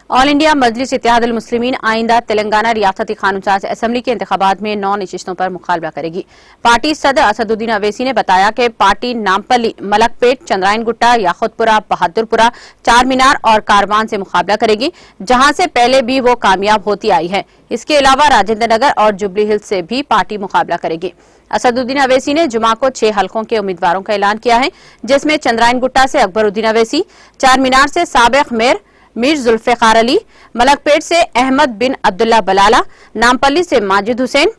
All India मजलिस इत्तेहादुल मुस्लिमीन आइंदा तेलंगाना रियासती कानून साज असम्बली के इंतखाबात में 9 नशिस्तों पर मुकाबला करेगी। पार्टी सदर असदुद्दीन अवैसी ने बताया कि पार्टी नामपल्ली, मलकपेट, चंद्रायन गुट्टा, याकुतपुरा, बहादुरपुरा, चार मीनार और कारवान से मुकाबला करेगी, जहां से पहले भी वो कामयाब होती आई है। इसके अलावा राजेंद्र नगर और जुबली हिल्स से भी पार्टी मुकाबला करेगी। असदुद्दीन अवैसी ने जुमा को 6 हलकों के उम्मीदवारों का ऐलान किया है, जिसमें चंद्रायन गुट्टा से अकबरुद्दीन अवैसी, चार मीनार से साबिक मेयर मीर जुल्फिकार अली, मलकपेट से अहमद बिन अब्दुल्ला बलाला, नामपल्ली से माजिद हुसैन,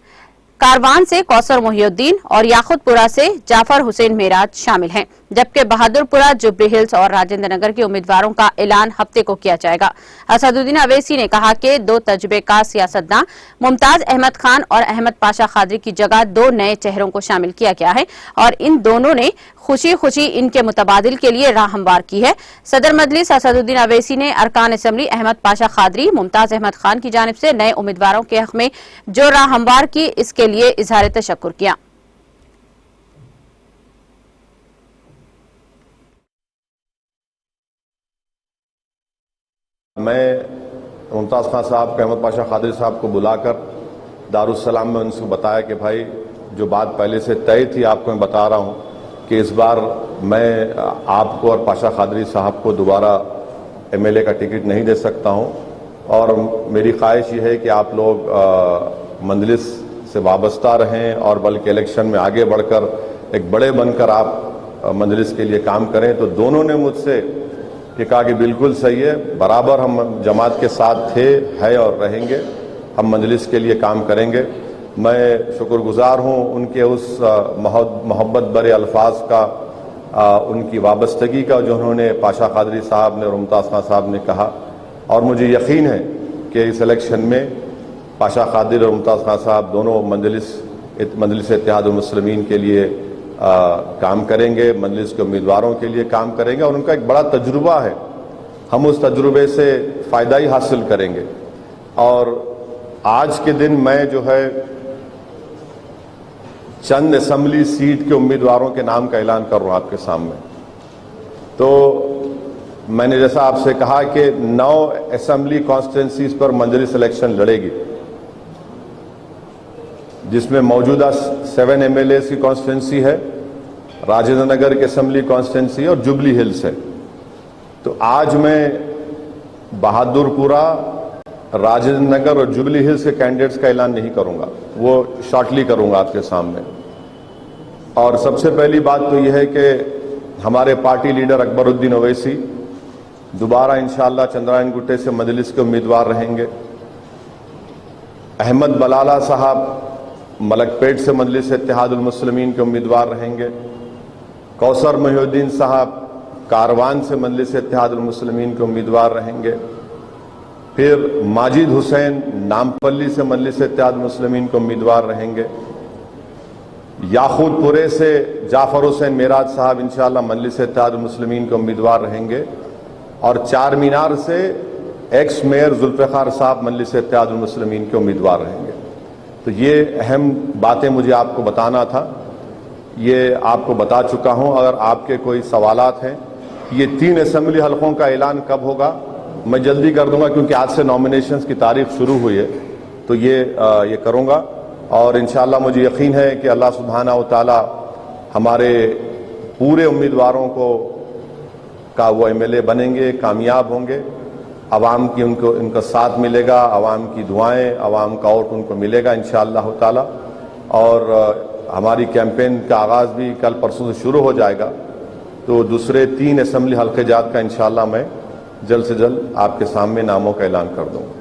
कारवान से कौसर मोहिउद्दीन और याकुतपुरा से जाफर हुसैन मेराज शामिल हैं, जबकि बहादुरपुरा, जुबली हिल्स और राजेंद्र नगर के उम्मीदवारों का ऐलान हफ्ते को किया जाएगा। असदुद्दीन अवैसी ने कहा कि 2 तजुर्बेकार सियासतदान मुमताज अहमद खान और अहमद पाशा खादरी की जगह 2 नए चेहरों को शामिल किया गया है और इन दोनों ने खुशी खुशी इनके मुतबादिल के लिए राह हमवार की है। सदर मजलिस असदुद्दीन अवैसी ने अरकान असम्बली अहमद पाशा खादरी, मुमताज अहमद खान की जानिब से नए उम्मीदवारों के हक में जो राह हमवार की, इसके लिए इजहार तशक्कुर किया। मैं मुमताज खान साहब को, अहमद पाशा खादरी साहब को बुलाकर दारुस्सलाम में उनसे बताया कि भाई जो बात पहले से तय थी आपको मैं बता रहा हूं कि इस बार मैं आपको और पाशा खादरी साहब को दोबारा एमएलए का टिकट नहीं दे सकता हूं और मेरी ख्वाहिश ये है कि आप लोग मंजलिस से वाबस्ता रहें और बल्कि इलेक्शन में आगे बढ़कर एक बड़े बनकर आप मंजलिस के लिए काम करें। तो दोनों ने मुझसे ये कहा कि बिल्कुल सही है, बराबर हम जमात के साथ थे, है और रहेंगे, हम मंजलिस के लिए काम करेंगे। मैं शुक्रगुजार हूँ उनके उस मोहब्बत भरे अल्फाज का, उनकी वाबस्तगी का जो उन्होंने पाशा खादरी साहब ने और मुमताज खान साहब ने कहा, और मुझे यकीन है कि इस इलेक्शन में पाशा खादरी और मुमताज खान साहब दोनों मजलिस इत्तेहादुल मुस्लिमीन के लिए काम करेंगे, मजलिस के उम्मीदवारों के लिए काम करेंगे और उनका एक बड़ा तजुर्बा है, हम उस तजुर्बे से फ़ायदा ही हासिल करेंगे। और आज के दिन मैं जो है चंद असम्बली सीट के उम्मीदवारों के नाम का ऐलान कर रहा हूं आपके सामने। तो मैंने जैसा आपसे कहा कि 9 असम्बली कॉन्स्टिट्यूंसीज पर मजलिस इलेक्शन लड़ेगी, जिसमें मौजूदा 7 एमएलए की कॉन्स्टिट्यूंसी है, राजेंद्र नगर की असम्बली कॉन्स्टिट्यूंसी और जुबली हिल्स है। तो आज मैं बहादुरपुरा, राजेंद्र नगर और जुबली हिल्स के कैंडिडेट्स का ऐलान नहीं करूंगा, वो शॉर्टली करूंगा आपके सामने। और सबसे पहली बात तो यह है कि हमारे पार्टी लीडर अकबरुद्दीन अवैसी दोबारा इंशाअल्लाह चंद्रायन गुट्टे से मजलिस के उम्मीदवार रहेंगे। अहमद बलाला साहब मलकपेट से मजलिस इत्तेहादुल मुस्लिमीन के उम्मीदवार रहेंगे। कौसर मोहिउद्दीन साहब कारवान से मजलिस इत्तेहादुल मुस्लिमीन के उम्मीदवार रहेंगे। फिर माजिद हुसैन नामपल्ली से मजलिस इत्तेहादुल मुस्लिमीन के उम्मीदवार रहेंगे। याकुतपुरे से जाफर हुसैन मेराज साहब इंशाअल्लाह मजलिस इत्तेहादुल मुस्लिमीन के उम्मीदवार रहेंगे और चार मीनार से एक्स मेयर जुल्फिकार साहब मजलिस इत्तेहादुल मुस्लिमीन के उम्मीदवार रहेंगे। तो ये अहम बातें मुझे आपको बताना था, ये आपको बता चुका हूं। अगर आपके कोई सवालात हैं, ये 3 असम्बली हलकों का ऐलान कब होगा मैं जल्दी कर दूंगा, क्योंकि आज से नॉमिनेशंस की तारीख शुरू हुई है, तो ये करूंगा। और इंशाअल्लाह मुझे यकीन है कि अल्लाह सुब्हाना व तआला हमारे पूरे उम्मीदवारों का वो एमएलए बनेंगे, कामयाब होंगे, अवाम की उनका साथ मिलेगा, अवाम की दुआएं, अवाम का वोट उनको मिलेगा इंशाअल्लाह ताला। और हमारी कैंपेन का आगाज़ भी कल परसों से शुरू हो जाएगा। तो दूसरे 3 असम्बली हल्के जात का इंशाअल्लाह मैं जल्द से जल्द आपके सामने नामों का ऐलान कर दूंगा।